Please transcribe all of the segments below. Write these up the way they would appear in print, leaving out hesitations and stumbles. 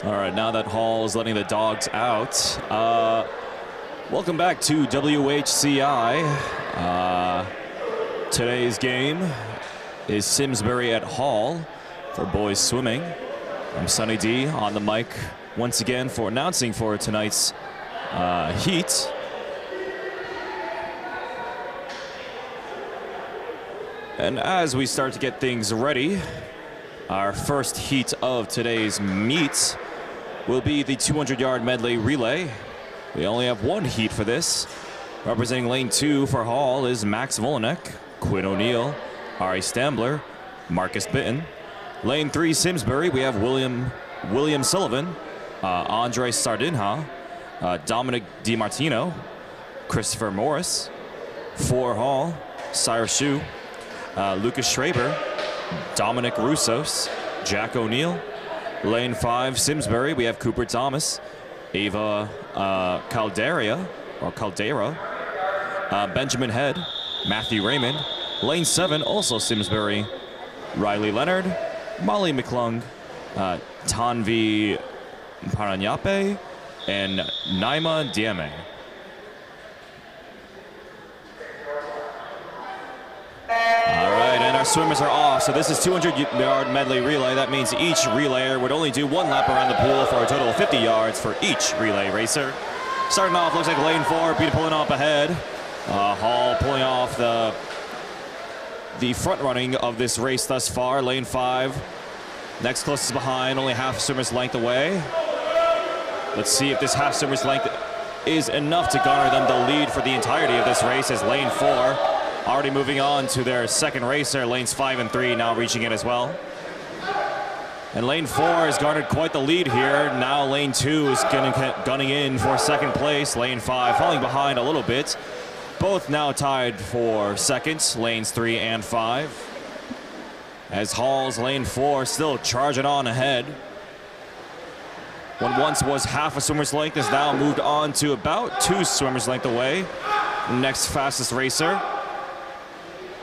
All right, now that Hall is letting the dogs out, welcome back to WHCI. Today's game is Simsbury at Hall for boys swimming. I'm Sunny D on the mic once again for announcing for tonight's heat. And as we start to get things ready, our first heat of today's meet will be the 200-yard medley relay. We only have one heat for this. Representing lane 2 for Hall is Max Volanek, Quinn O'Neill, Ari Stambler, Marcus Bitton. Lane 3 Simsbury, we have William Sullivan, Andre Sardinha, Dominic DiMartino, Christopher Morris. 4 Hall, Cyrus Shu, Lucas Schraber, Dominic Roussos, Jack O'Neill. Lane 5 Simsbury, we have Cooper Thomas, Ava Caldera, Benjamin Head, Matthew Raymond. Lane 7 also Simsbury, Riley Leonard, Molly McClung, Tanvi Paranyape, and Naima Diame. And our swimmers are off, so this is 200-yard medley relay. That means each relayer would only do 1 lap around the pool for a total of 50 yards for each relay racer. Starting off, looks like lane 4, Peter pulling off ahead. Hall pulling off the front running of this race thus far. Lane 5, next closest behind, only half swimmer's length away. Let's see if this half swimmer's length is enough to garner them the lead for the entirety of this race, as lane 4 already moving on to their second racer. Lanes 5 and 3 now reaching it as well. And lane 4 has garnered quite the lead here. Now lane 2 is gunning in for second place. Lane 5 falling behind a little bit. Both now tied for seconds, lanes 3 and 5. As Hall's lane 4 still charging on ahead. What once was half a swimmer's length is now moved on to about 2 swimmers' length away. Next fastest racer.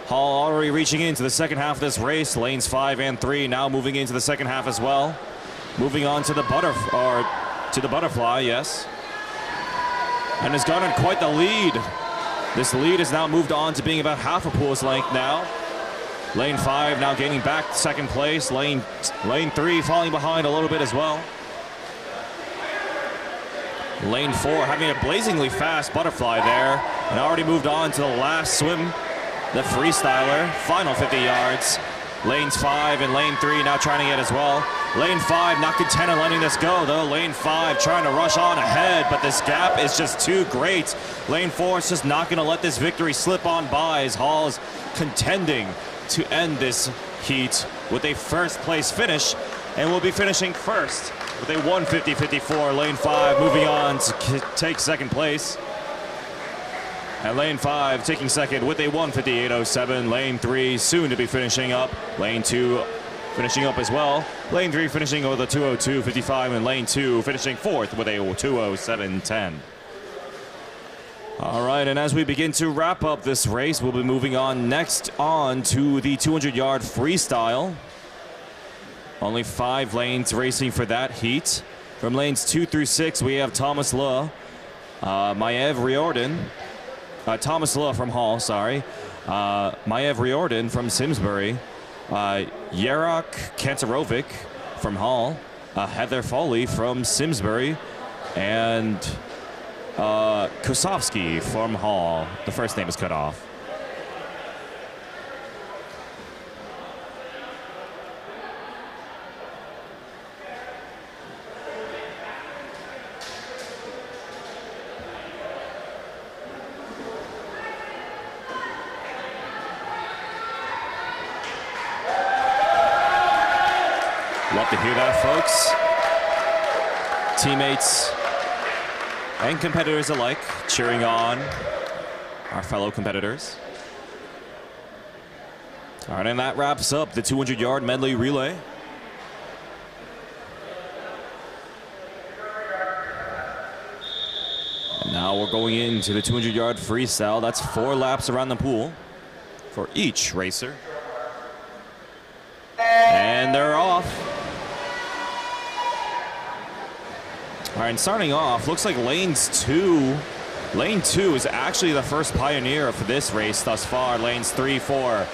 Hall already reaching into the second half of this race. Lanes 5 and 3 now moving into the second half as well. Moving on to the butterfly, yes. And has garnered quite the lead. This lead has now moved on to being about half a pool's length now. Lane 5 now gaining back second place. Lane 3 falling behind a little bit as well. Lane 4 having a blazingly fast butterfly there, and already moved on to the last swim. The freestyler, final 50 yards. Lanes 5 and lane 3 now trying to get as well. Lane 5 not content on letting this go, though. Lane 5 trying to rush on ahead, but this gap is just too great. Lane 4 is just not going to let this victory slip on by, as Hall is contending to end this heat with a first place finish, and will be finishing first with a 1:50.54. Lane 5 moving on to take second place. And lane 5 taking second with a 1:58.07. Lane 3 soon to be finishing up. Lane 2 finishing up as well. Lane 3 finishing with a 2:02.55, and lane 2 finishing fourth with a 2:07.10. All right, and as we begin to wrap up this race, we'll be moving on next on to the 200-yard freestyle. Only 5 lanes racing for that heat. From lanes 2 through 6, we have Thomas Luh, Maev Riordan, Thomas Luh from Hall, sorry. Maev Riordan from Simsbury. Yarak Kantarovic from Hall. Heather Foley from Simsbury. And Kosovsky from Hall. The first name is cut off. Love to hear that, folks. Teammates and competitors alike cheering on our fellow competitors. All right, and that wraps up the 200-yard medley relay. And now we're going into the 200-yard freestyle. That's 4 laps around the pool for each racer. And they're off. All right, and starting off, looks like Lane 2 is actually the first pioneer for this race thus far. Lanes 3, 4,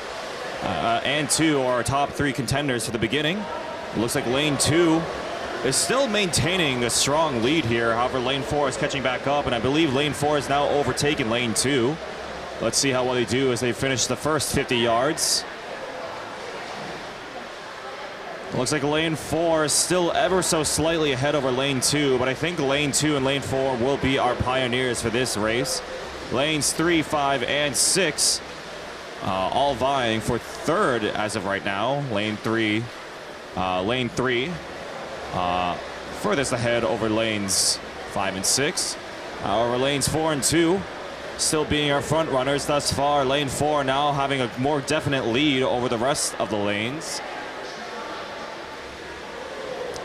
and 2 are our top 3 contenders for the beginning. It looks like Lane 2 is still maintaining a strong lead here. However, Lane 4 is catching back up, and I believe Lane 4 has now overtaken Lane 2. Let's see how well they do as they finish the first 50 yards. Looks like Lane 4 is still ever so slightly ahead over Lane 2, but I think Lane 2 and Lane 4 will be our pioneers for this race. Lanes 3, 5, and 6 all vying for third as of right now. Lane 3 furthest ahead over lanes 5 and 6. However, lanes 4 and 2 still being our front runners thus far. Lane 4 now having a more definite lead over the rest of the lanes.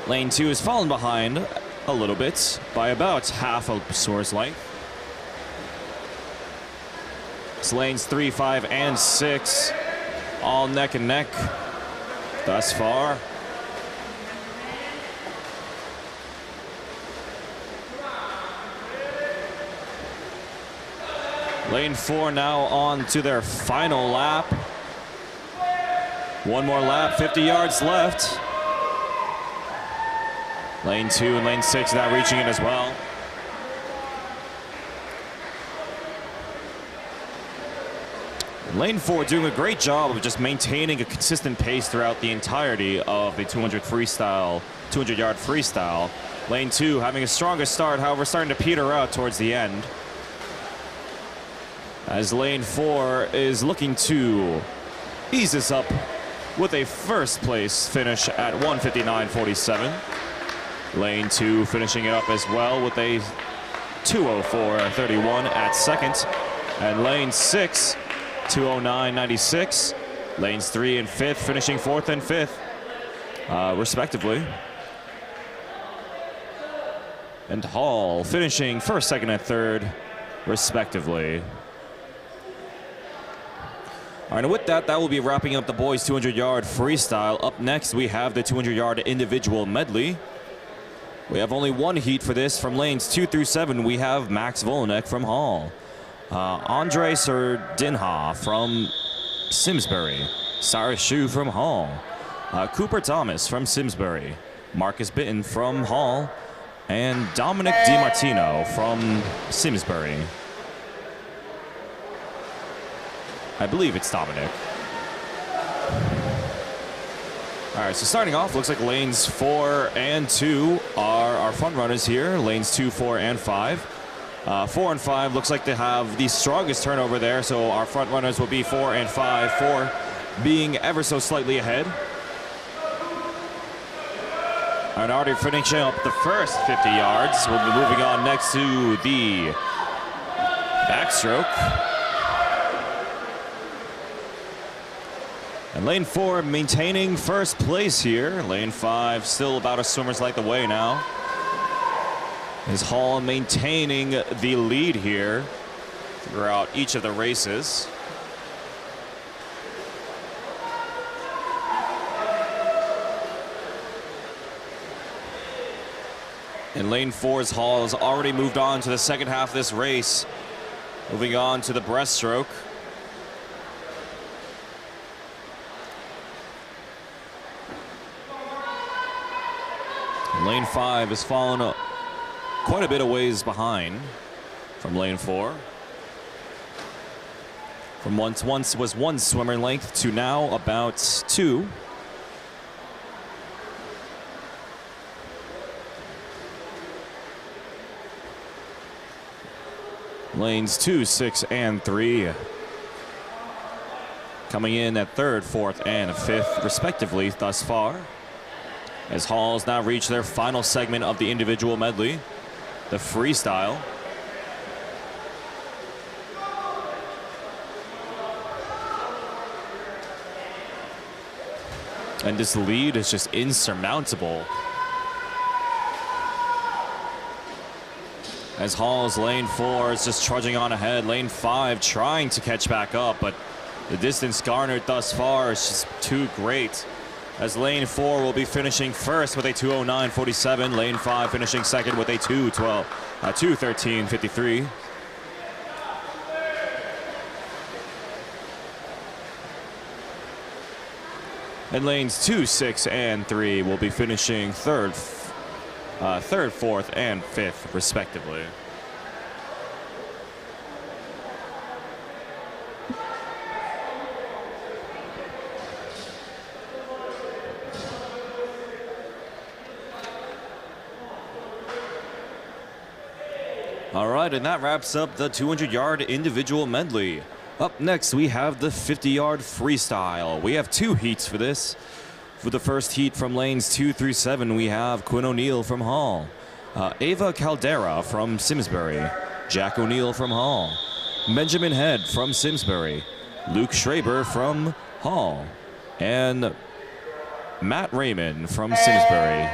Lane 2 has fallen behind a little bit by about half a source length. It's lanes 3, 5, and 6 all neck and neck thus far. Lane 4 now on to their final lap. One more lap, 50 yards left. Lane 2 and lane 6 now reaching it as well. Lane 4 doing a great job of just maintaining a consistent pace throughout the entirety of the 200-yard freestyle. Lane 2 having a stronger start, however, starting to peter out towards the end, as Lane 4 is looking to ease this up with a first place finish at 1:59.47. Lane 2 finishing it up as well with a 2:04.31 at second. And lane 6, 2:09.96. Lanes 3 and 5th finishing 4th and 5th, respectively. And Hall finishing 1st, 2nd, and 3rd, respectively. All right, and with that, that will be wrapping up the boys' 200-yard freestyle. Up next, we have the 200-yard individual medley. We have only one heat for this. From lanes 2 through 7, we have Max Volanek from Hall, Andre Serdinha from Simsbury, Cyrus Shu from Hall, Cooper Thomas from Simsbury, Marcus Bitton from Hall, and Dominic DiMartino from Simsbury. I believe it's Dominic. All right, so starting off, looks like lanes 4 and 2 are our front runners here. Lanes 2, 4, and 5. 4 and 5 looks like they have the strongest turnover there, so our front runners will be 4 and 5. 4 being ever so slightly ahead. And already finishing up the first 50 yards. We'll be moving on next to the backstroke. And lane 4 maintaining first place here. Lane 5 still about a swimmer's length away now. Is Hall maintaining the lead here throughout each of the races. In lane 4's Hall has already moved on to the second half of this race. Moving on to the breaststroke. Lane 5 has fallen quite a bit of ways behind from lane 4. From once was 1 swimmer length to now about 2. Lanes 2, 6, and 3 coming in at 3rd, 4th, and 5th, respectively, thus far. As Halls now reach their final segment of the individual medley, the freestyle. And this lead is just insurmountable. As Hall's lane 4 is just trudging on ahead. Lane 5 trying to catch back up, but the distance garnered thus far is just too great. as lane 4 will be finishing first with a 2:09.47. Lane 5 finishing second with a 2:13.53. And lanes 2, 6, and 3 will be finishing third, fourth, and fifth, respectively. All right, and that wraps up the 200-yard individual medley. Up next, we have the 50-yard freestyle. We have 2 heats for this. For the first heat from lanes 2 through 7, we have Quinn O'Neill from Hall, Ava Caldera from Simsbury, Jack O'Neill from Hall, Benjamin Head from Simsbury, Luke Schraber from Hall, and Matt Raymond from Simsbury.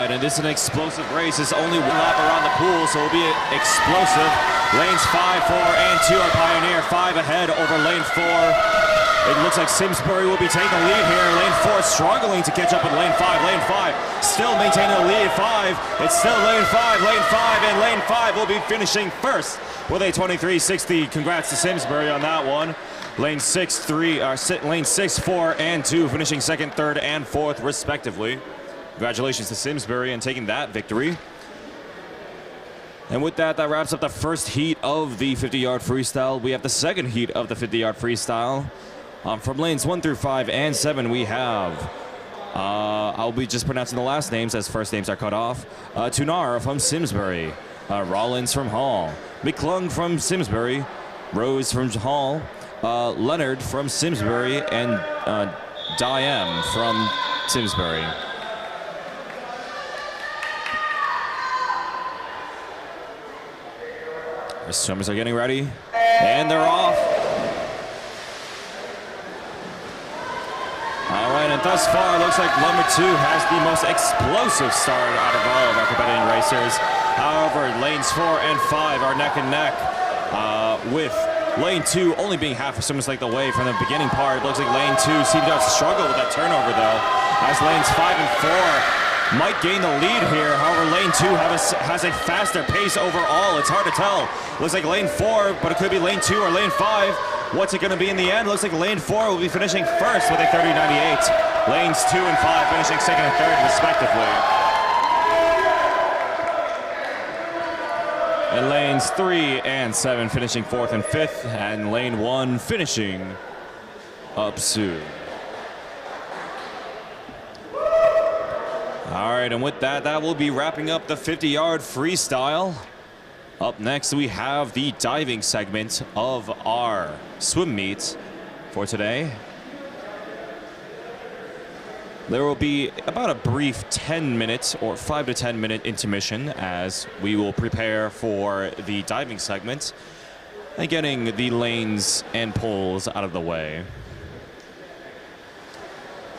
And this is an explosive race. It's only one lap around the pool, so it'll be explosive. Lanes 5, 4, and 2 are Pioneer. 5 ahead over lane 4. It looks like Simsbury will be taking the lead here. Lane 4 struggling to catch up with lane 5. Lane 5 still maintaining the lead. 5. It's still lane 5, and lane 5 will be finishing first with a 23.60. Congrats to Simsbury on that one. Lane 6, 4, and 2 finishing second, third, and fourth, respectively. Congratulations to Simsbury on taking that victory. And with that, that wraps up the first heat of the 50-yard freestyle. We have the second heat of the 50-yard freestyle. From lanes 1 through 5 and 7, we have, I'll be just pronouncing the last names as first names are cut off. Tunar from Simsbury, Rollins from Hall, McClung from Simsbury, Rose from Hall, Leonard from Simsbury, and Diane from Simsbury. The swimmers are getting ready, and they're off. All right, and thus far, it looks like number 2 has the most explosive start out of all of our competing racers. However, lanes 4 and 5 are neck and neck, with lane 2 only being half a swimmers length away from the beginning part. It looks like lane 2 seems to have struggled with that turnover, though, as lanes 5 and 4 might gain the lead here. However, lane 2 has a faster pace overall. It's hard to tell. Looks like lane 4, but it could be lane 2 or lane 5. What's it going to be in the end? Looks like lane 4 will be finishing first with a 30.98. Lanes 2 and 5 finishing second and third, respectively. And lanes 3 and 7 finishing fourth and fifth, and lane 1 finishing up soon. All right, and with that, that will be wrapping up the 50-yard freestyle. Up next, we have the diving segment of our swim meet for today. There will be about a brief 10-minute or 5 to 10-minute intermission as we will prepare for the diving segment and getting the lanes and poles out of the way.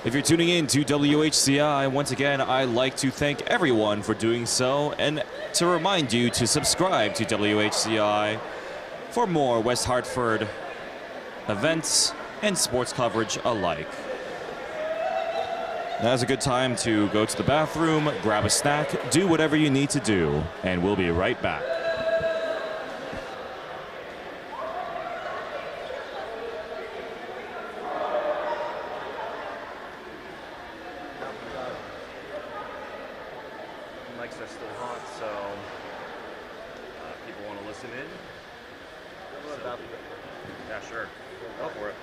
If you're tuning in to WHCI, once again, I'd like to thank everyone for doing so and to remind you to subscribe to WHCI for more West Hartford events and sports coverage alike. Now's a good time to go to the bathroom, grab a snack, do whatever you need to do, and we'll be right back. Mics are still hot, so people want to listen in. So, yeah, sure. Go for it.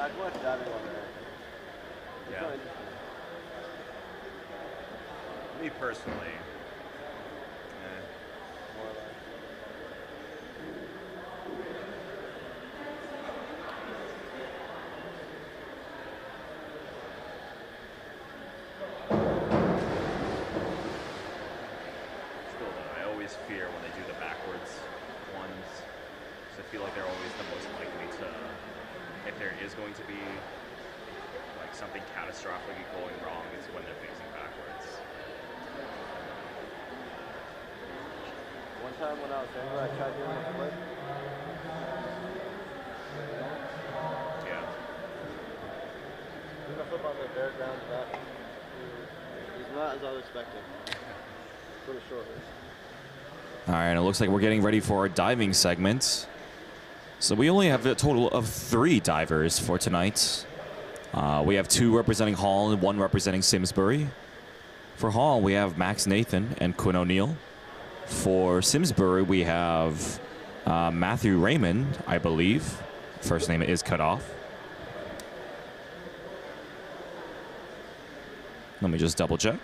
I'd watch diving on there. It's Yeah. so interesting. Me personally, More or less. still though, I always fear when they do the backwards ones. So I feel like they're always the most likely to, if there is going to be like something catastrophically going wrong, it's when they're facing backwards. One time when I was younger, I tried doing a flip. Yeah. Doing a flip on the bare ground back. It's not as I was expecting. Sort of short. All right, it looks like we're getting ready for our diving segment. So we only have a total of 3 divers for tonight. We have 2 representing Hall and 1 representing Simsbury. For Hall, we have Max Nathan and Quinn O'Neill. For Simsbury, we have Matthew Raymond, I believe. First name is cut off. Let me just double check.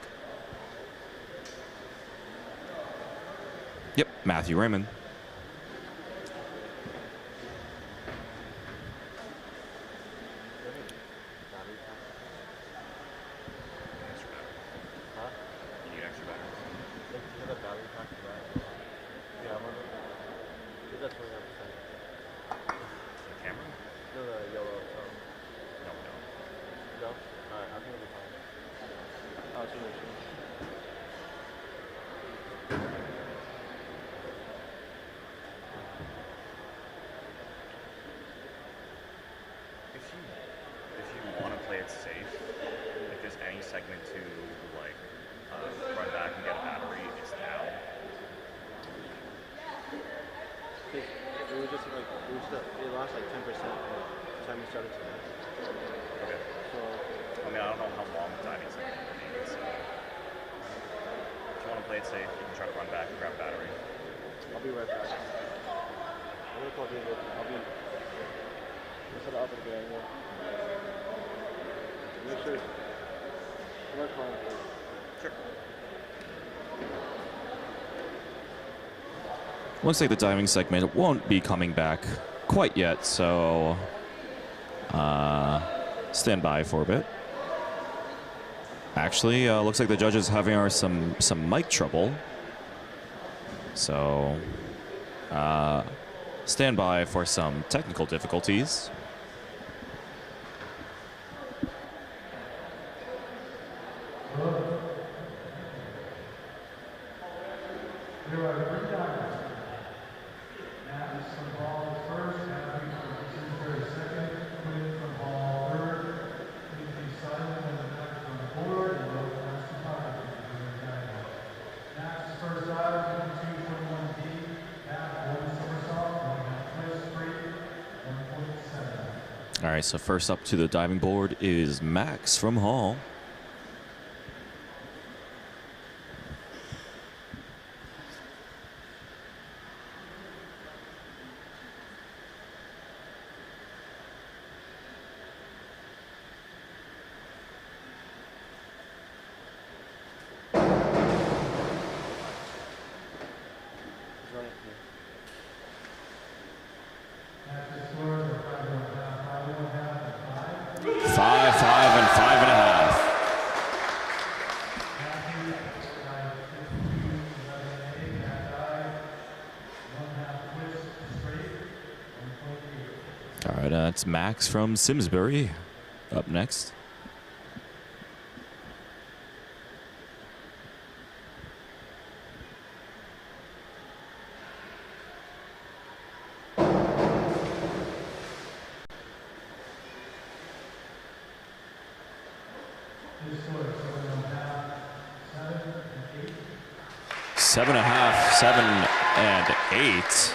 Yep, Matthew Raymond. Huh? You need extra batteries. Thank you for the battery pack for that. Yeah, I'm gonna. Is that 29%? The camera? No, the yellow. No, no. No? Alright, I think it'll be fine. Oh, it's really sure. If you want to play it safe, if there's any segment to like run back and get a battery, it's now. It was just like, it lost like 10% from the time we started tonight. Okay. So, I mean, I don't know how long the diving segment will be, so if you want to play it safe, you can try to run back and grab a battery. I'll be right back. I'm gonna call David. I'll set it up at the angle. Make sure. I'm not calling it. Sure. Looks like the diving segment won't be coming back quite yet, so stand by for a bit. Actually, looks like the judges having some mic trouble, so stand by for some technical difficulties. All right, so first up to the diving board is Max from Hall. He's running for me. 5, 5, and 5.5. All right, it's Max from Simsbury up next. Seven and a half, 7 and 8.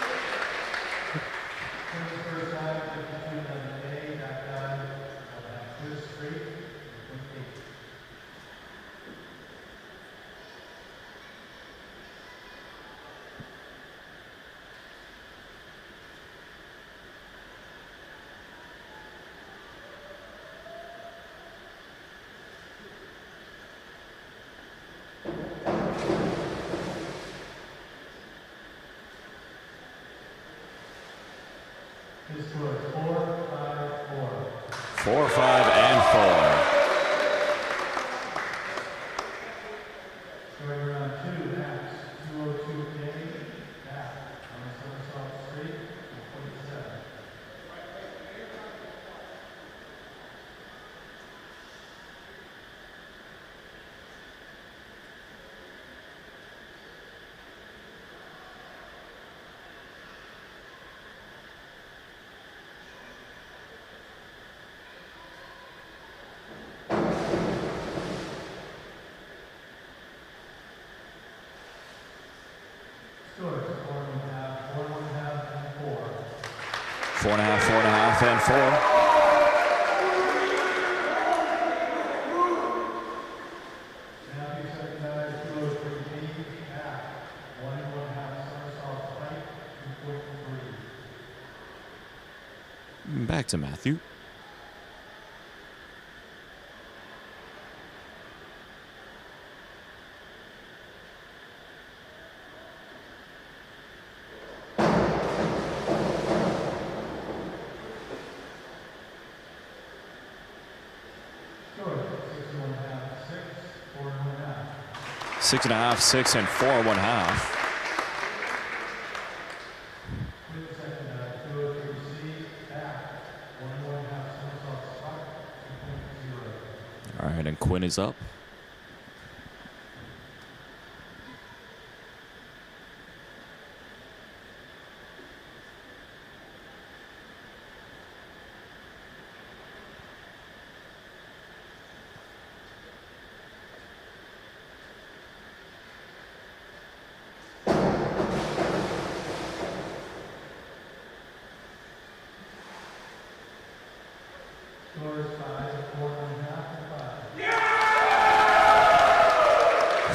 4, 5, and 4. Four and a half, and 4. Back to Matthew. Six and a half, 6, and 4, 1/2. All right, and Quinn is up.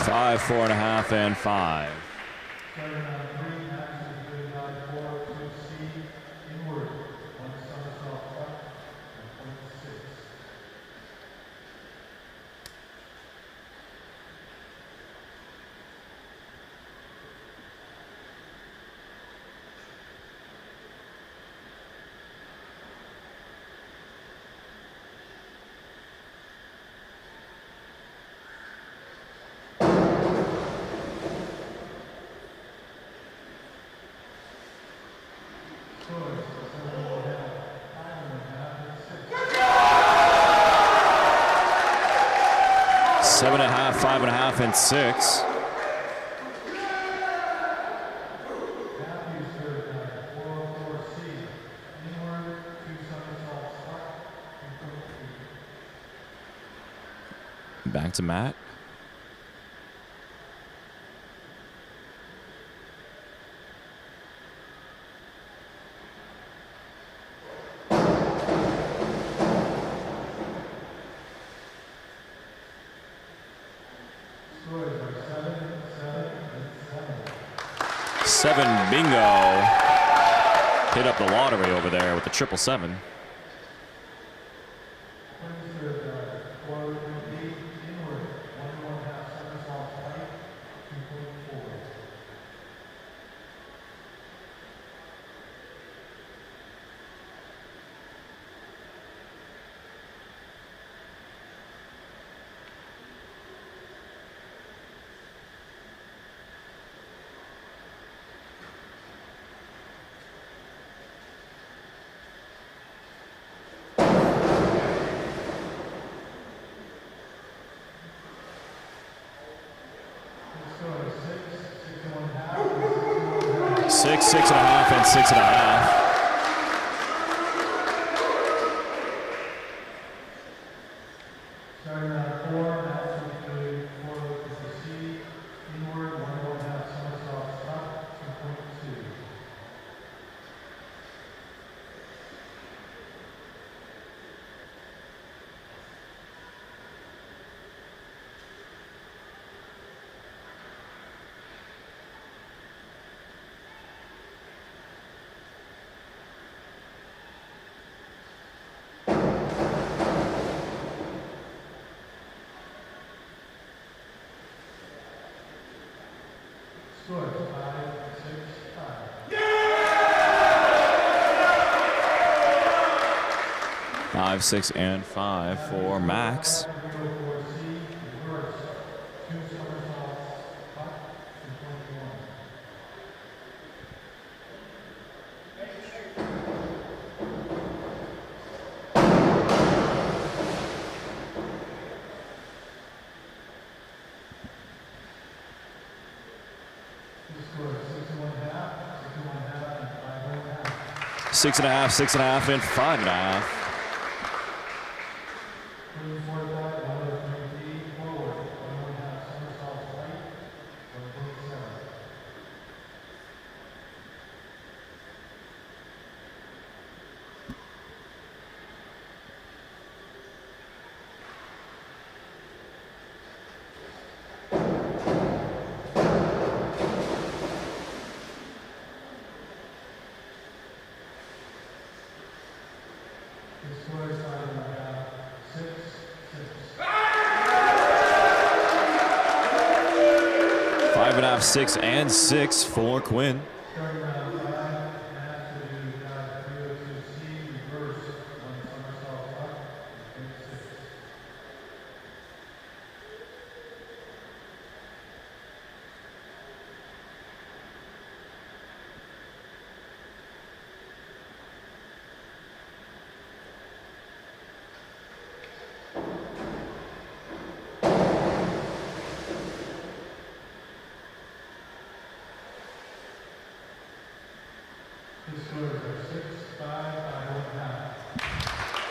Five, 4 and a half, and 5. Seven and a half, 5 and a half, and 6. Back to Matt. Seven bingo. Hit up the lottery over there with the 777. Six, 6 and a half, and 6 and a half. 5, 6, and 5 for Max. Six and a half, 6.5, and 5.5. Five and a half, 6, and 6 for Quinn.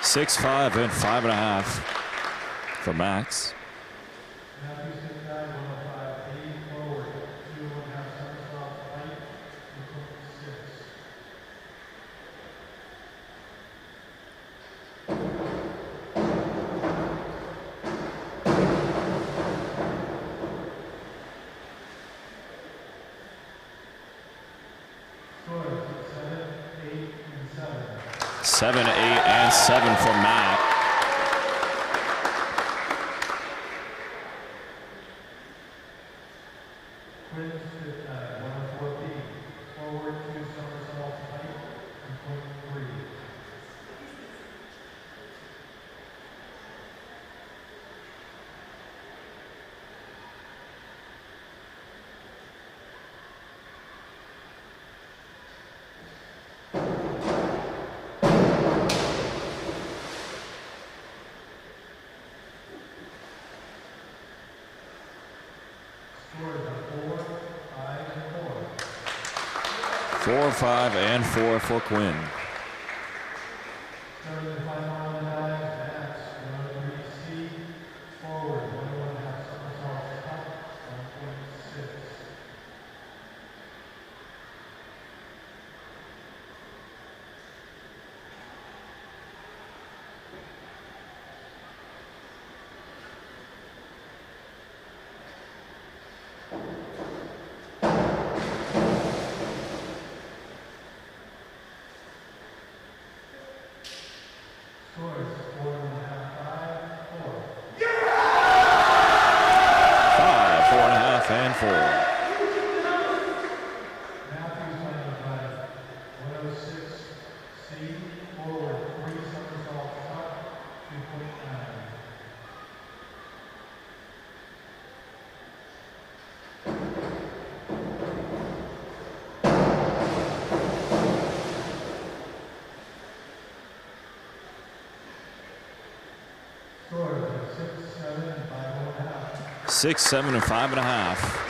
Six, 5, and 5.5 for Max. Seven, 8, and 7 for Matt. Four, 5, and 4 for Quinn. And 4. Six, 7, and 5.5.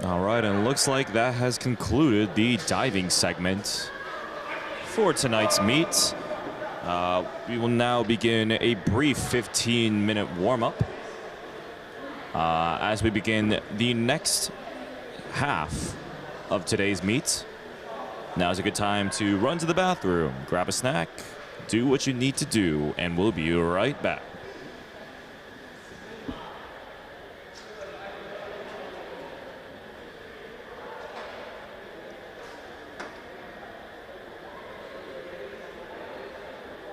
All right, and it looks like that has concluded the diving segment. for tonight's meet. We will now begin a brief 15-minute warm-up as we begin the next half of today's meet. Now's a good time to run to the bathroom, grab a snack, do what you need to do, and we'll be right back.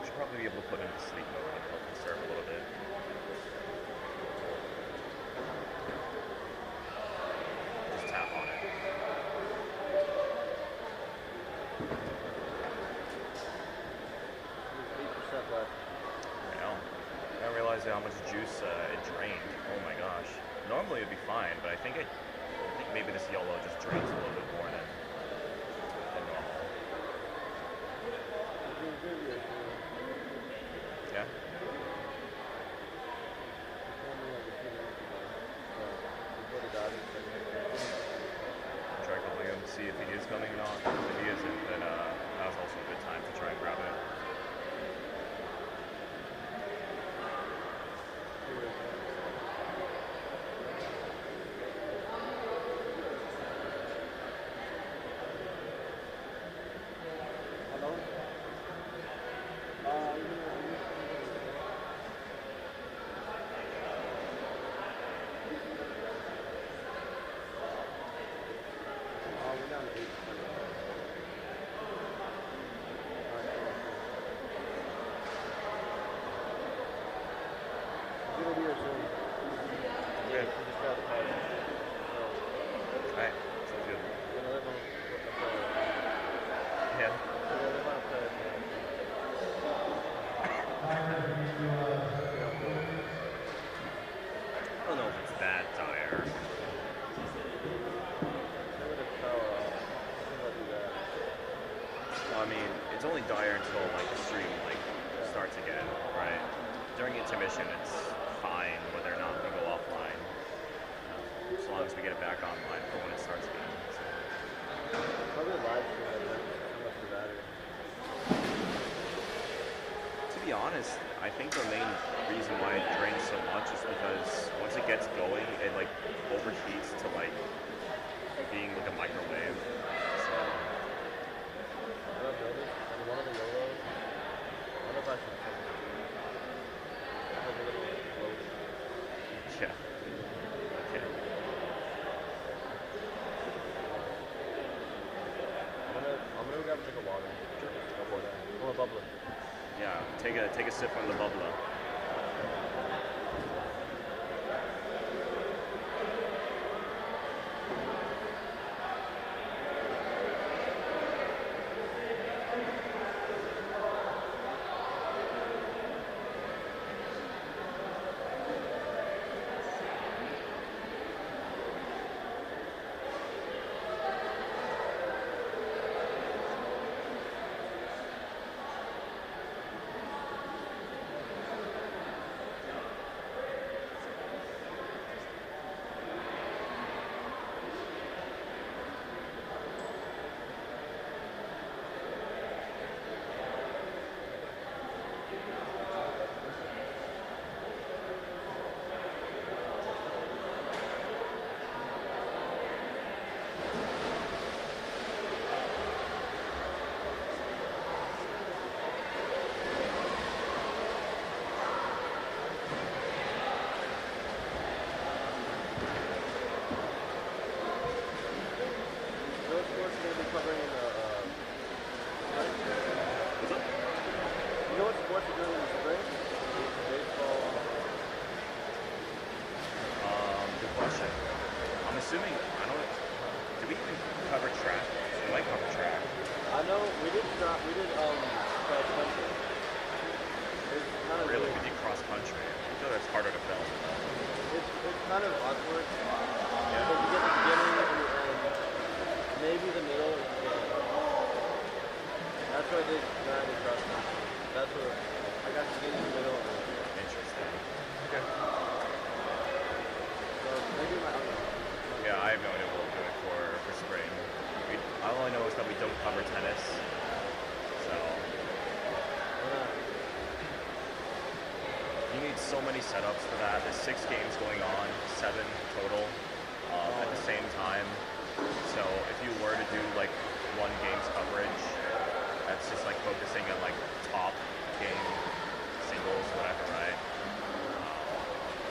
Should probably be able to put him to sleep mode and help conserve a little bit. Just tap on it. I don't realize how much juice it drained. Oh my gosh. Normally it'd be fine, but I think maybe this yellow just drains a little bit more than normal. Yeah? Try calling him to see if he is coming or not. If he isn't, then now's also a good time to try and grab it. It's only dire until like the stream starts again, right? During intermission, it's fine whether or not we go offline, as long as we get it back online for when it starts again. So. Probably live stream it, how much the battery. To be honest, I think the main reason why it drains so much is because once it gets going, it like overheats to like being like a microwave. So. One of the yellows. I wonder if I should change it. Like a little float. Yeah. Okay. I'm gonna grab a drink of water. Sure. Go for that. Oh, a bubbler. Yeah. Take a sip from the bubbler. Assuming, I don't know, did we even cover track? We might cover track. I know, we did cross country. It's kind of really, weird. we did cross country. I feel that's harder to film. It's kind of awkward. Yeah. Because you get the beginning and maybe the middle is the end. That's what I did when I did cross country. That's what I got the beginning, the middle, and the end. Interesting. Okay. So maybe I don't know. Yeah, I have no idea what we're doing for spring. All I know is that we don't cover tennis. So you need so many setups for that. There's 6 games going on, 7 total at the same time. So if you were to do like one game's coverage, that's just like focusing on like top game singles, whatever, right?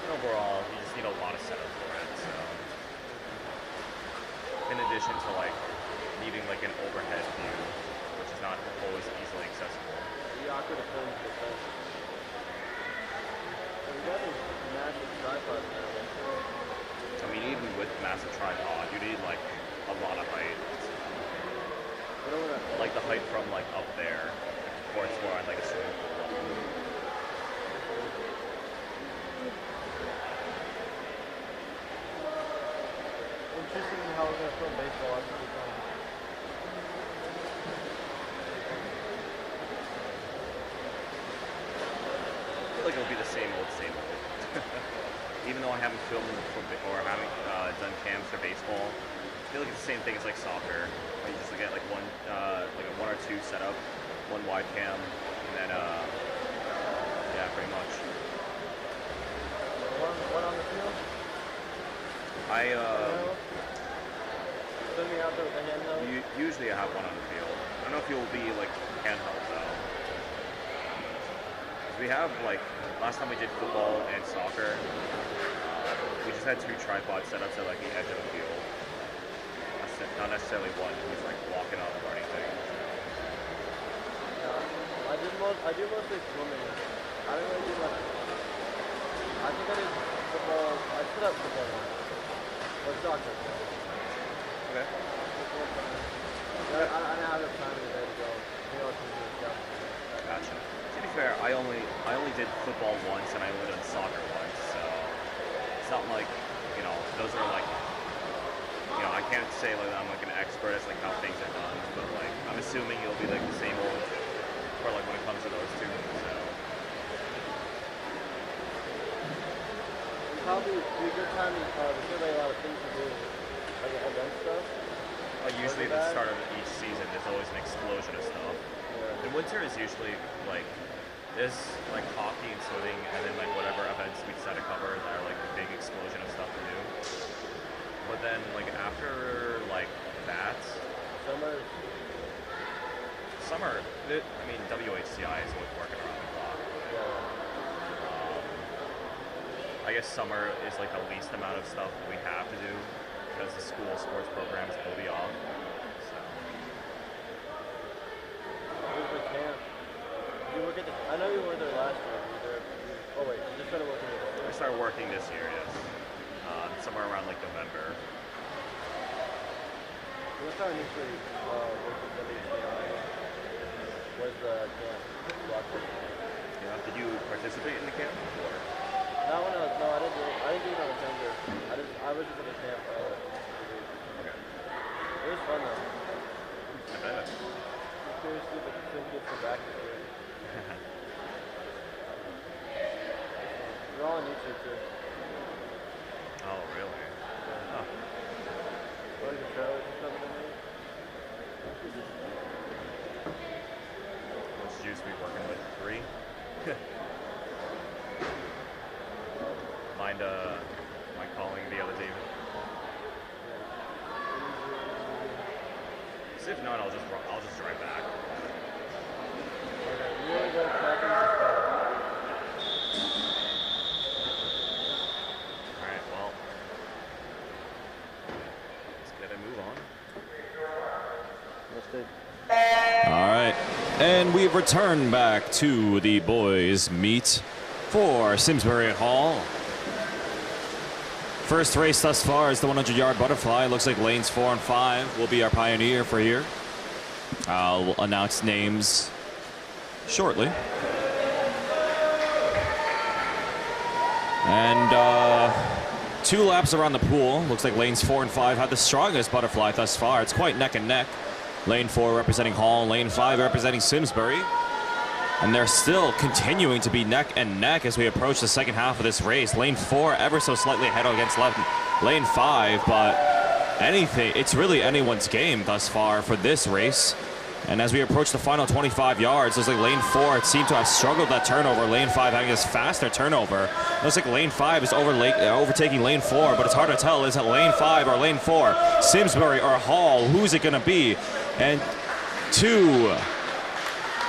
And overall, you just need a lot of setup for it. So in addition to like needing like an overhead view, which is not always easily accessible. The awkward opponent defense. We got these massive tripods now. I mean, even with massive tripod, you need like a lot of height. Like the height from like up there, of course, more on like a swimming pool level. Interesting in how we're gonna film baseball after the time. I feel like it'll be the same old, same old. Even though I haven't filmed or haven't done cams for baseball, I feel like it's the same thing as like soccer. Where you just get like one, like a 1 or 2 setup, one wide cam, and then yeah, pretty much. One on the field? Swimming out there with the handheld? Usually I have one on the field. I don't know if you'll be like handheld though. We have like, last time we did football and soccer, we just had 2 tripod setups at like the edge of the field. Not necessarily one who's like blocking up or anything. I do mostly swimming. I don't really do much. I think I did football. I put up football once. Or soccer. Okay. I don't have the time of the day to go. You know, to do stuff. Gotcha. To be fair, I only did football once and I only did soccer once, so it's not like, you know, those are like, you know, I can't say like I'm like an expert as like how things are done, but like I'm assuming it'll be like the same old for like when it comes to those 2. So probably be a good time because there's like a lot of things to do, like event stuff. usually at the start of each season, there's always an explosion of stuff. Yeah. The winter is usually like there's like hockey and swimming, and then like whatever events we decide to cover that are like the big explosion of stuff to do. But then like after like that, summer, I mean WHCI is always working around the clock. I guess summer is like the least amount of stuff we have to do because the school sports programs will be off. So. Where's the camp? You work at the, I know you were there last year. Oh wait, you just started working this year? I started working this year, yes. Somewhere around like November. What's our initially work at WCI? Was the camp? Yeah. Did you participate in the camp? Or? That one, no, I didn't do it on November. I was just at the camp. Okay. It was fun though. I bet. I'm curious to see if I can get some back this year. We're all on YouTube too. Oh, really? Yeah. Oh. What are the trailers and stuff in there? Which juice we working with? 3? Mind calling the other David? So if not, I'll just drive back. You really go tracking this stuff. Alright, well. Let's get a move on. Let's do. All right, and we've returned back to the boys' meet for Simsbury at Hall. First race thus far is the 100-yard butterfly. Looks like lanes 4 and 5 will be our pioneer for here. I'll announce names shortly. And 2 laps around the pool. Looks like lanes 4 and 5 have the strongest butterfly thus far. It's quite neck and neck. Lane 4 representing Hall, lane 5 representing Simsbury. And they're still continuing to be neck and neck as we approach the second half of this race. Lane 4 ever so slightly ahead against lane 5, but it's really anyone's game thus far for this race. And as we approach the final 25 yards, looks like lane 4 seemed to have struggled that turnover. Lane 5 having this faster turnover. Looks like lane 5 is overtaking lane 4, but it's hard to tell. Is it lane 5 or lane 4? Simsbury or Hall? Who's it going to be? And 2.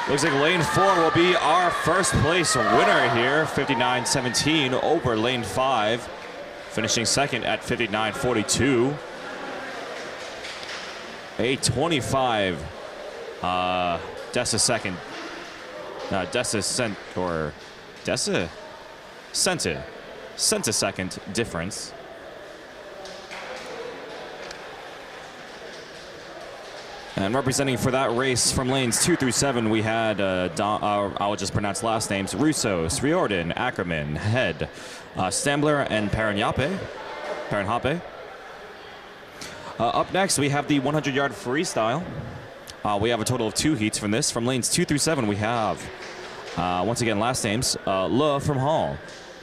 Looks like lane 4 will be our first place winner here. 59-17 over lane 5. Finishing second at 59-42. A 25. Dessa second. Dessa sent or Dessa sent a second difference. And representing for that race from lanes 2 through 7, we had I'll just pronounce last names: Russo, Sriordan, Ackerman, Head, Stambler, and Parenhape. Up next, we have the 100-yard freestyle. We have a total of 2 heats from this. From lanes 2 through 7, we have, once again, last names: Le from Hall,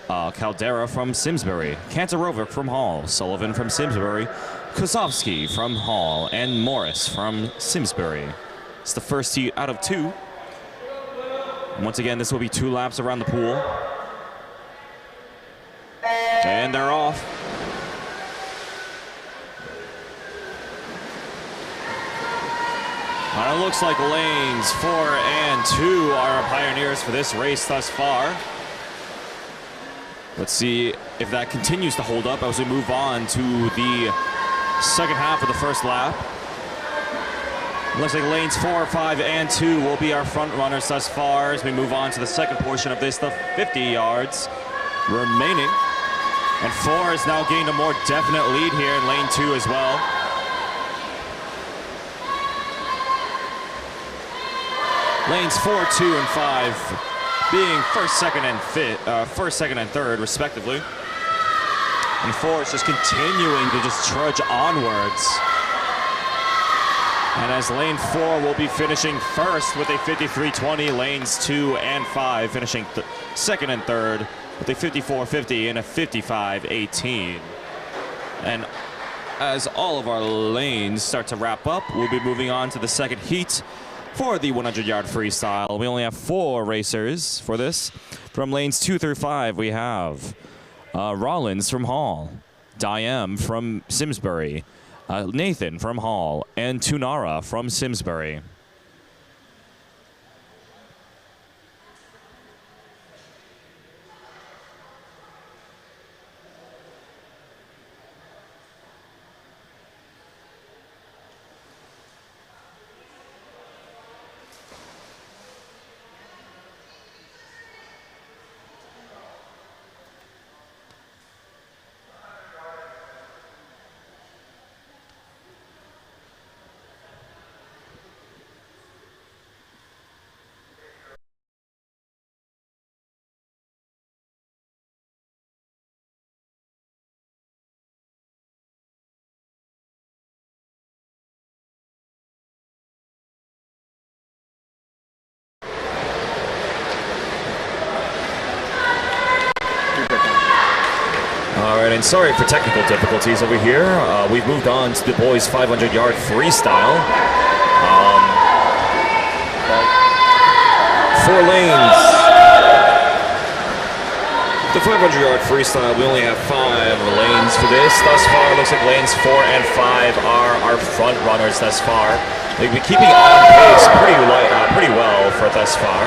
Caldera from Simsbury, Kantarovic from Hall, Sullivan from Simsbury, Kozovsky from Hall, and Morris from Simsbury. It's the first heat out of 2. And once again, this will be 2 laps around the pool. And they're off. It looks like lanes 4 and 2 are our pioneers for this race thus far. Let's see if that continues to hold up as we move on to the second half of the first lap. Looks like lanes 4, 5, and 2 will be our front runners thus far as we move on to the second portion of this, the 50 yards remaining. And 4 has now gained a more definite lead here in lane 2 as well. Lanes 4, 2, and 5 being first, second, and third, respectively. And 4 is just continuing to just trudge onwards. And as lane 4 will be finishing first with a 53.20, lanes 2 and 5 finishing second and third with a 54.50 and a 55.18. And as all of our lanes start to wrap up, we'll be moving on to the second heat for the 100-yard freestyle. We only have 4 racers for this. From lanes 2 through 5, we have Rollins from Hall, Diem from Simsbury, Nathan from Hall, and Tunara from Simsbury. All right, and sorry for technical difficulties over here. We've moved on to the boys' 500-yard freestyle. 4 lanes. The 500-yard freestyle, we only have 5 lanes for this. Thus far, it looks like lanes 4 and 5 are our front runners thus far. They've been keeping on pace pretty well for thus far.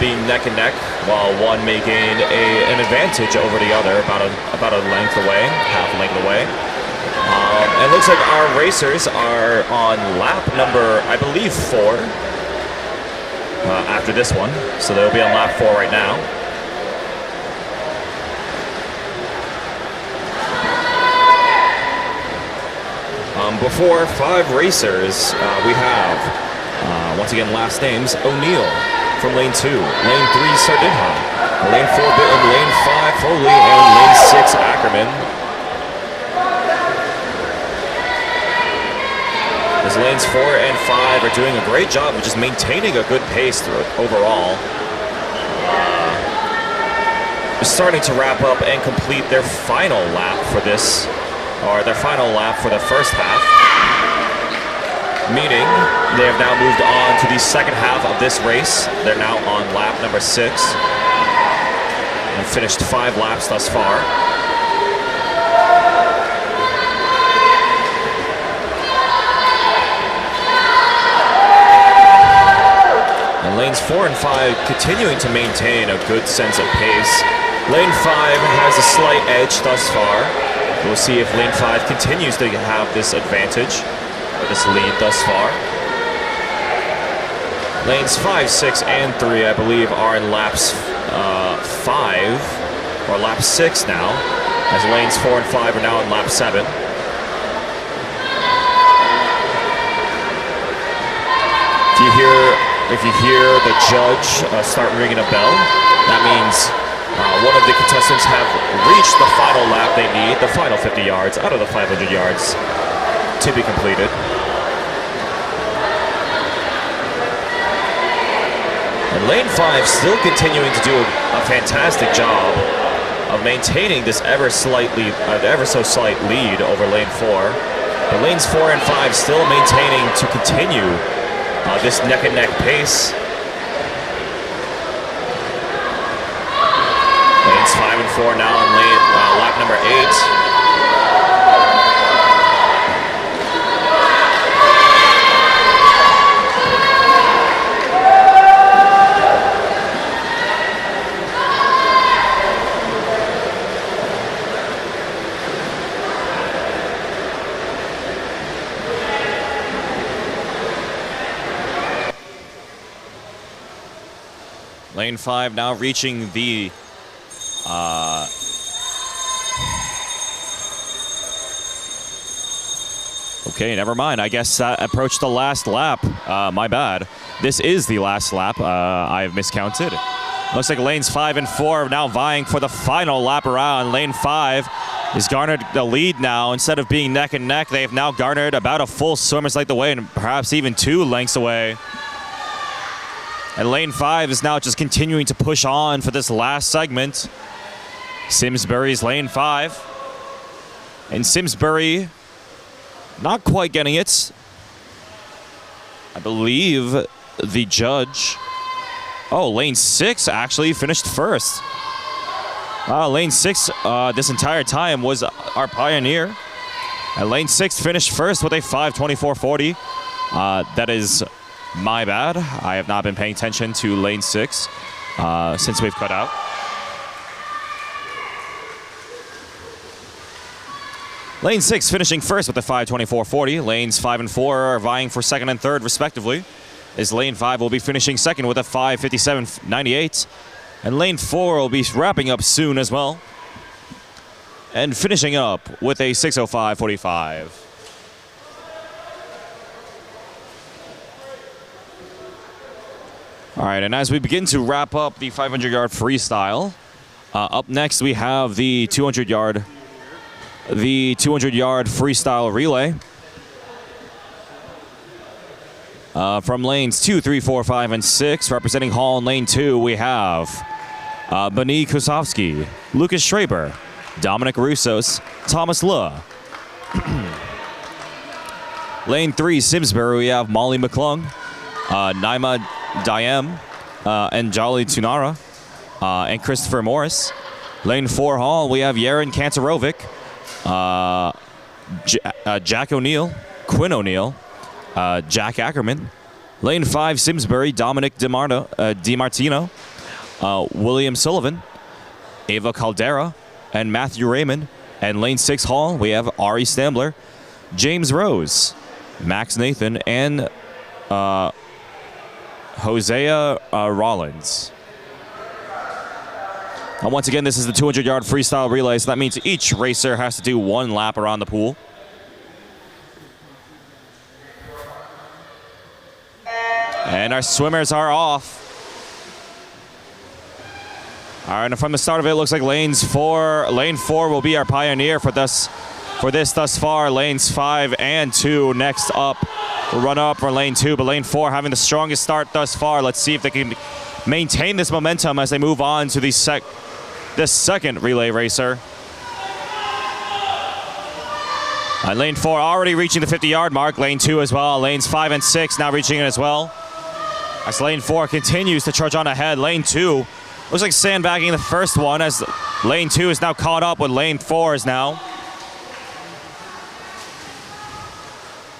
Being neck and neck, while one may gain an advantage over the other, about a length away, half a length away. And it looks like our racers are on lap number, I believe, 4 after this one. So they'll be on lap 4 right now. Before 5 racers, we have, once again, last names: O'Neill from lane 2, lane 3, Sardinha, lane 4, lane 5, Foley, and lane 6, Ackerman. As lanes 4 and 5 are doing a great job of just maintaining a good pace overall. Starting to wrap up and complete their final lap for this, or their final lap for the first half. meaning they have now moved on to the second half of this race. They're now on lap number 6 and finished 5 laps thus far. And lanes 4 and 5 continuing to maintain a good sense of pace. Lane 5 has a slight edge thus far. We'll see if lane 5 continues to have this advantage, or this lead thus far. Lanes 5, 6, and 3, I believe, are in laps 5, or lap 6 now, as lanes 4 and 5 are now in lap 7. If you hear the judge start ringing a bell, that means one of the contestants have reached the final lap they need, the final 50 yards out of the 500 yards to be completed. And lane 5 still continuing to do a fantastic job of maintaining this ever so slight lead over lane 4. But lanes 4 and 5 still maintaining to continue this neck-and-neck pace. Lanes 5 and 4 now on lap number 8. Lane 5 now reaching the okay, never mind. I guess that approached the last lap. My bad. This is the last lap. I have miscounted. Looks like lanes 5 and 4 are now vying for the final lap around. Lane 5 has garnered the lead now. Instead of being neck and neck, they have now garnered about a full swimmer's length away and perhaps even 2 lengths away. And lane 5 is now just continuing to push on for this last segment. Simsbury's lane 5. And Simsbury not quite getting it. I believe the judge... Oh, lane 6 actually finished first. Lane 6 this entire time was our pioneer. And lane 6 finished first with a 5:24.40. That is... my bad. I have not been paying attention to lane 6 since we've cut out. Lane 6 finishing first with a 5:24.40. Lanes 5 and 4 are vying for second and third, respectively. As lane 5 will be finishing second with a 5:57.98. And lane 4 will be wrapping up soon as well. And finishing up with a 6:05.45. All right, and as we begin to wrap up the 500-yard freestyle, up next we have the 200-yard freestyle relay. From lanes 2, 3, 4, 5, and 6, representing Hall in lane 2, we have Beni Kusovsky, Lucas Schraber, Dominic Roussos, Thomas Luh. Lane 3, Simsbury, we have Molly McClung, Naima Diem, and Jolly Tunara, and Christopher Morris. Lane 4 Hall, we have Yaron Kantarovic, Jack O'Neill, Quinn O'Neill, Jack Ackerman. Lane 5 Simsbury, Dominic DiMartino, William Sullivan, Ava Caldera, and Matthew Raymond. And lane 6 Hall, we have Ari Stambler, James Rose, Max Nathan, and Hosea Rollins. And once again, this is the 200-yard freestyle relay, so that means each racer has to do 1 lap around the pool. And our swimmers are off. All right, and from the start of it, looks like lane 4 will be our pioneer for this thus far. Lanes 5 and 2 next up will run up for lane 2, but lane 4 having the strongest start thus far. Let's see if they can maintain this momentum as they move on to the second relay racer. Lane 4 already reaching the 50-yard mark. Lane 2 as well. Lanes 5 and 6 now reaching it as well. As lane 4 continues to trudge on ahead. Lane 2 looks like sandbagging the first one as lane 2 is now caught up with lane 4 is now.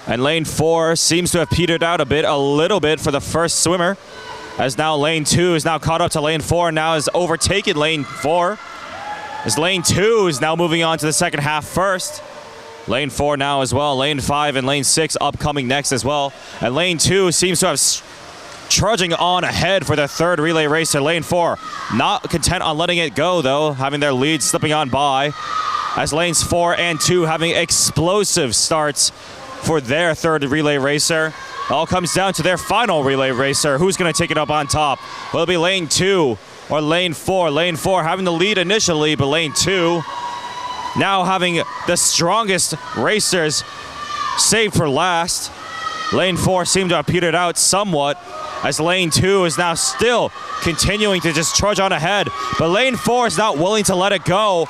And lane 4 seems to have petered out a little bit for the first swimmer. As now lane 2 is now caught up to lane 4 and now has overtaken lane 4. As lane 2 is now moving on to the second half first. Lane 4 now as well. Lane 5 and lane 6 upcoming next as well. And lane 2 seems to have trudging on ahead for their third relay racer. Lane 4 not content on letting it go though, having their lead slipping on by. As lanes 4 and 2 having explosive starts for their third relay racer. It all comes down to their final relay racer. Who's going to take it up on top? Will it be lane 2 or lane 4? Lane 4 having the lead initially, but lane 2 now having the strongest racers saved for last. Lane 4 seemed to have petered out somewhat as lane 2 is now still continuing to just trudge on ahead. But lane 4 is not willing to let it go.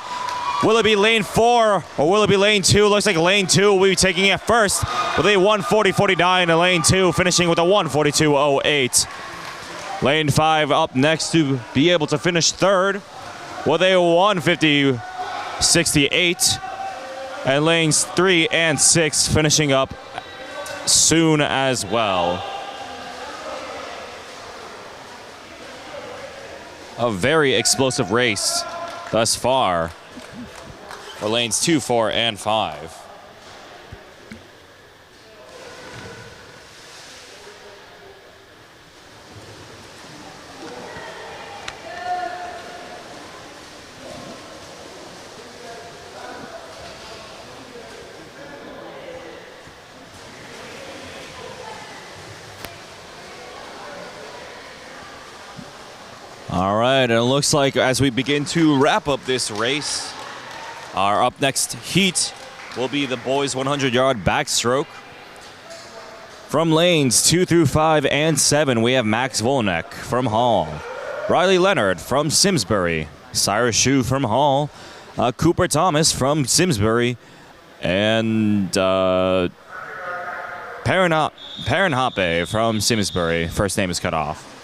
Will it be lane 4 or will it be lane 2? Looks like lane 2 will be taking it first with a 1:40.49 and lane 2 finishing with a 1:42.08. Lane 5 up next to be able to finish third with a 1:50.68. And lanes 3 and 6 finishing up soon as well. A very explosive race thus far for lanes 2, 4, and 5. All right, and it looks like as we begin to wrap up this race, our up next heat will be the boys 100-yard backstroke. From lanes 2 through 5 and 7, we have Max Volnek from Hall, Riley Leonard from Simsbury, Cyrus Shue from Hall, Cooper Thomas from Simsbury, and Perrin Hoppe from Simsbury. First name is cut off.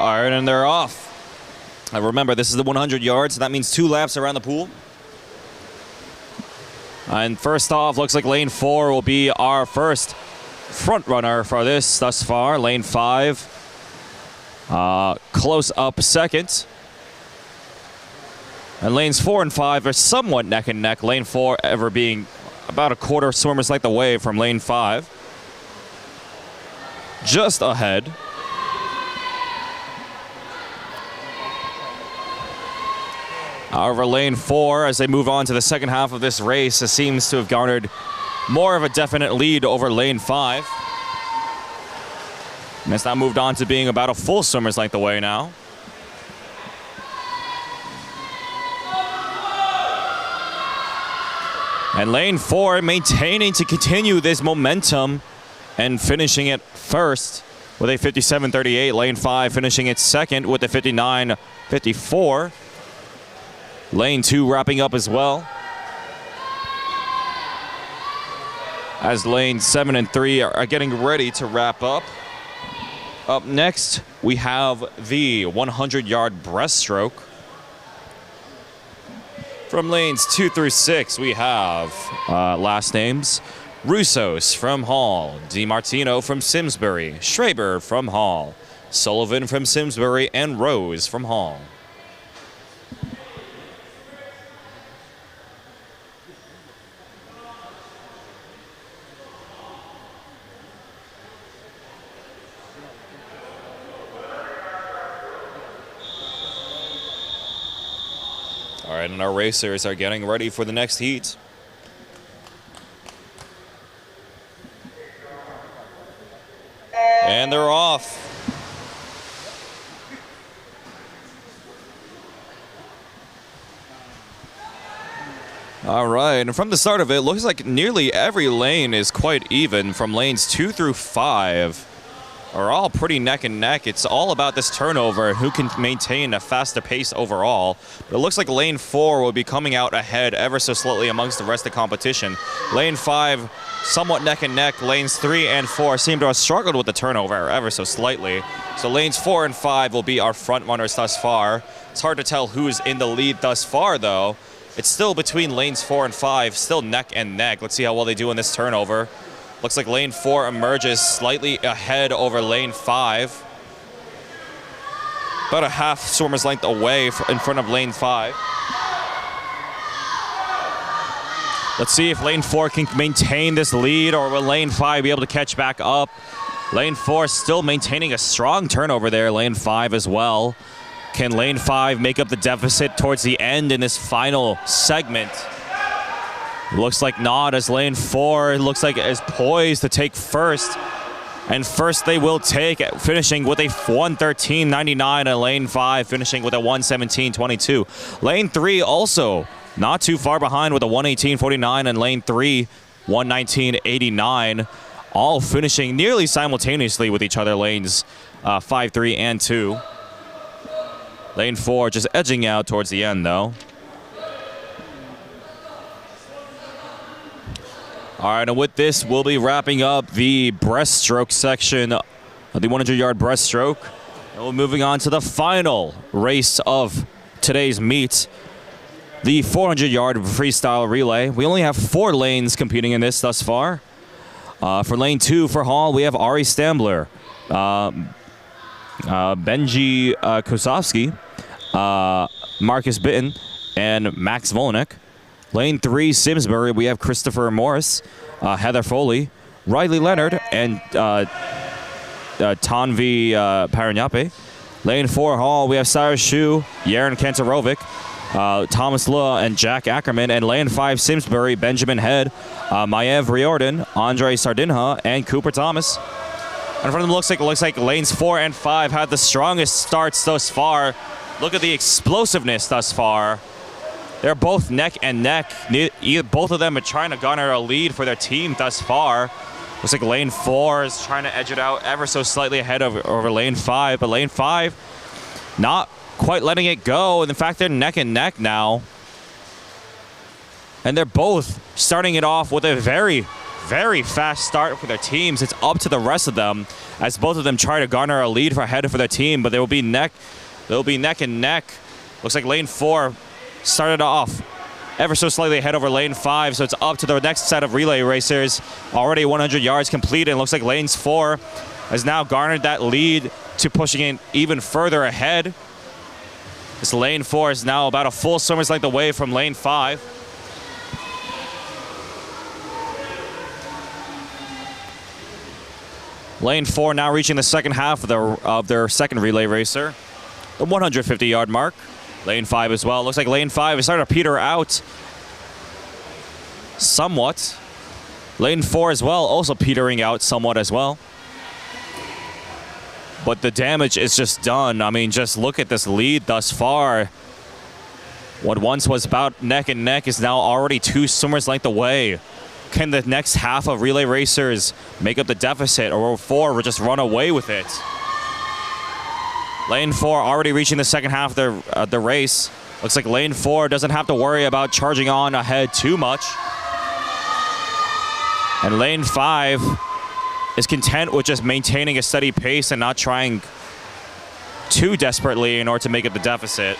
All right, and they're off. Remember, this is the 100 yards, so that means 2 laps around the pool. And first off, looks like lane 4 will be our first front runner for this thus far. Lane 5, close up second. And lanes 4 and 5 are somewhat neck and neck. Lane 4 ever being about a quarter swimmer's length away from lane 5. Just ahead. However, lane 4, as they move on to the second half of this race, seems to have garnered more of a definite lead over lane 5. And it's now moved on to being about a full swimmer's length away now. And lane 4 maintaining to continue this momentum and finishing it first with a 57.38. Lane 5 finishing it second with a 59.54. Lane 2 wrapping up as well. As lane 7 and 3 are getting ready to wrap up. Up next, we have the 100-yard breaststroke. From lanes 2 through 6, we have last names. Russos from Hall, DiMartino from Simsbury, Schraber from Hall, Sullivan from Simsbury, and Rose from Hall. All right, and our racers are getting ready for the next heat. And they're off. All right, and from the start of it, looks like nearly every lane is quite even from lanes 2 through 5. are all pretty neck and neck. It's all about this turnover, who can maintain a faster pace overall. But it looks like lane 4 will be coming out ahead ever so slightly amongst the rest of the competition. Lane 5, somewhat neck and neck. Lanes 3 and 4 seem to have struggled with the turnover ever so slightly. So lanes 4 and 5 will be our front runners thus far. It's hard to tell who's in the lead thus far, though. It's still between lanes 4 and 5, still neck and neck. Let's see how well they do in this turnover. Looks like lane 4 emerges slightly ahead over lane 5. About a half swimmer's length away in front of lane 5. Let's see if lane 4 can maintain this lead, or will lane 5 be able to catch back up. Lane 4 still maintaining a strong turnover there. Lane 5 as well. Can lane 5 make up the deficit towards the end in this final segment? Looks like not, as lane 4 looks like is poised to take first. And first they will take, finishing with a 1:13.99, and lane 5 finishing with a 1:17.22. Lane 3 also not too far behind with a 1:18.49, and lane 3, 1:19.89. All finishing nearly simultaneously with each other, lanes 5, 3, and 2. Lane 4 just edging out towards the end, though. All right, and with this, we'll be wrapping up the breaststroke section of the 100-yard breaststroke. And we're moving on to the final race of today's meet, the 400-yard freestyle relay. We only have 4 lanes competing in this thus far. For lane 2 for Hall, we have Ari Stambler, Benji Kosovsky, Marcus Bitton, and Max Volnick. Lane 3, Simsbury, we have Christopher Morris, Heather Foley, Riley Leonard, and Tanvi Paranyape. Lane 4, Hall, we have Cyrus Shu, Yaron Kantarovic, Thomas Law, and Jack Ackerman. And lane 5, Simsbury, Benjamin Head, Maev Riordan, Andre Sardinha, and Cooper Thomas. And from them, looks like lanes 4 and 5 had the strongest starts thus far. Look at the explosiveness thus far. They're both neck and neck. Both of them are trying to garner a lead for their team thus far. Looks like lane 4 is trying to edge it out ever so slightly ahead over lane 5, but lane 5 not quite letting it go. And in fact, they're neck and neck now. And they're both starting it off with a very, very fast start for their teams. It's up to the rest of them as both of them try to garner a lead ahead for their team, but they will be neck and neck. Looks like lane 4 started off ever so slightly ahead over lane 5, so it's up to the next set of relay racers. Already 100 yards completed, and looks like lanes 4 has now garnered that lead to pushing it even further ahead. This lane 4 is now about a full swimmer's length away from lane 5. Lane 4 now reaching the second half of their second relay racer, the 150-yard mark. Lane 5 as well. Looks like lane 5 is starting to peter out somewhat. Lane 4 as well, also petering out somewhat as well. But the damage is just done. I mean, just look at this lead thus far. What once was about neck and neck is now already 2 swimmers' length away. Can the next half of relay racers make up the deficit, or will 4 just run away with it? Lane 4 already reaching the second half of the race. Looks like lane 4 doesn't have to worry about charging on ahead too much. And lane 5 is content with just maintaining a steady pace and not trying too desperately in order to make up the deficit.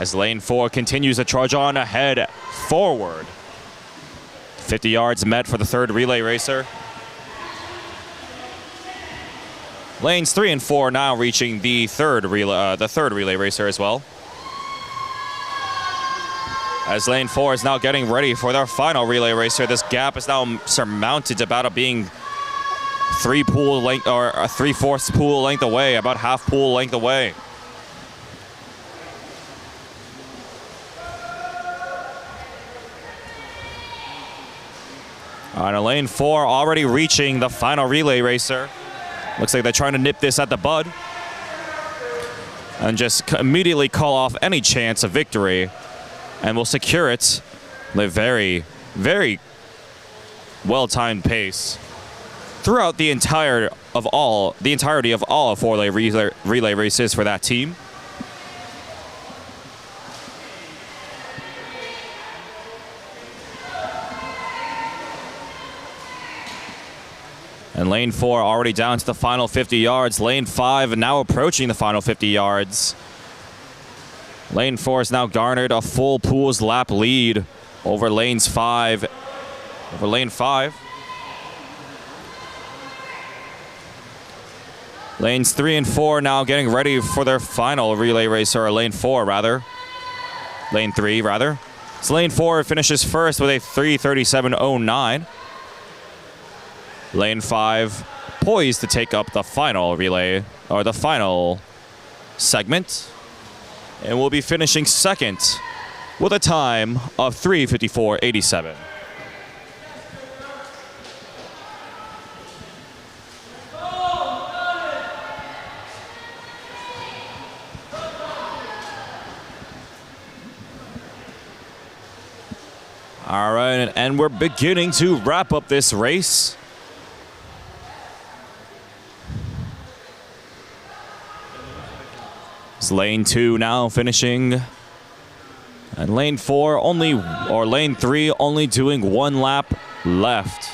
As lane 4 continues to charge on ahead forward. 50 yards met for the third relay racer. Lanes 3 and 4 now reaching the third relay racer as well. As lane 4 is now getting ready for their final relay racer, this gap is now surmounted about being 3 pool length, or a 3/4 pool length away, about half pool length away. On lane 4 already reaching the final relay racer. Looks like they're trying to nip this at the bud and just immediately call off any chance of victory, and will secure it with a very, very well-timed pace. throughout the entirety of all four-lane relay races for that team. And lane 4 already down to the final 50 yards. Lane 5 now approaching the final 50 yards. Lane 4 has now garnered a full pools lap lead over lane 5. Lanes 3 and 4 now getting ready for their final relay race, or lane 3 rather. So lane 4 finishes first with a 3:37.09. Lane 5 poised to take up the final relay, or the final segment, and will be finishing second with a time of 3:54.87. All right, and we're beginning to wrap up this race. It's lane 2 now finishing, and lane 3 only doing one lap left.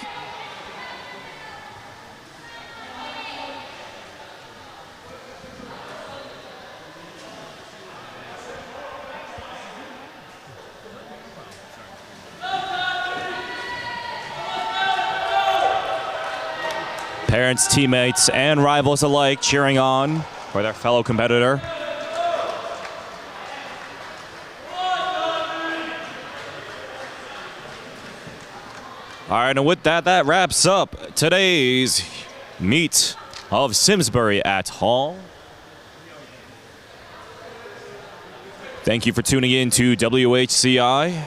Parents, teammates, and rivals alike cheering on for their fellow competitor. All right, and with that, that wraps up today's meet of Simsbury at Hall. Thank you for tuning in to WHCI.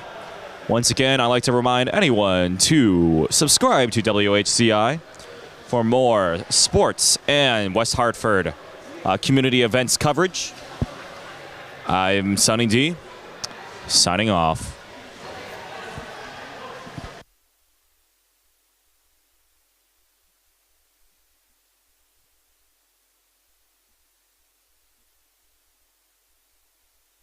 Once again, I'd like to remind anyone to subscribe to WHCI for more sports and West Hartford community events coverage. I'm Sunny D, signing off.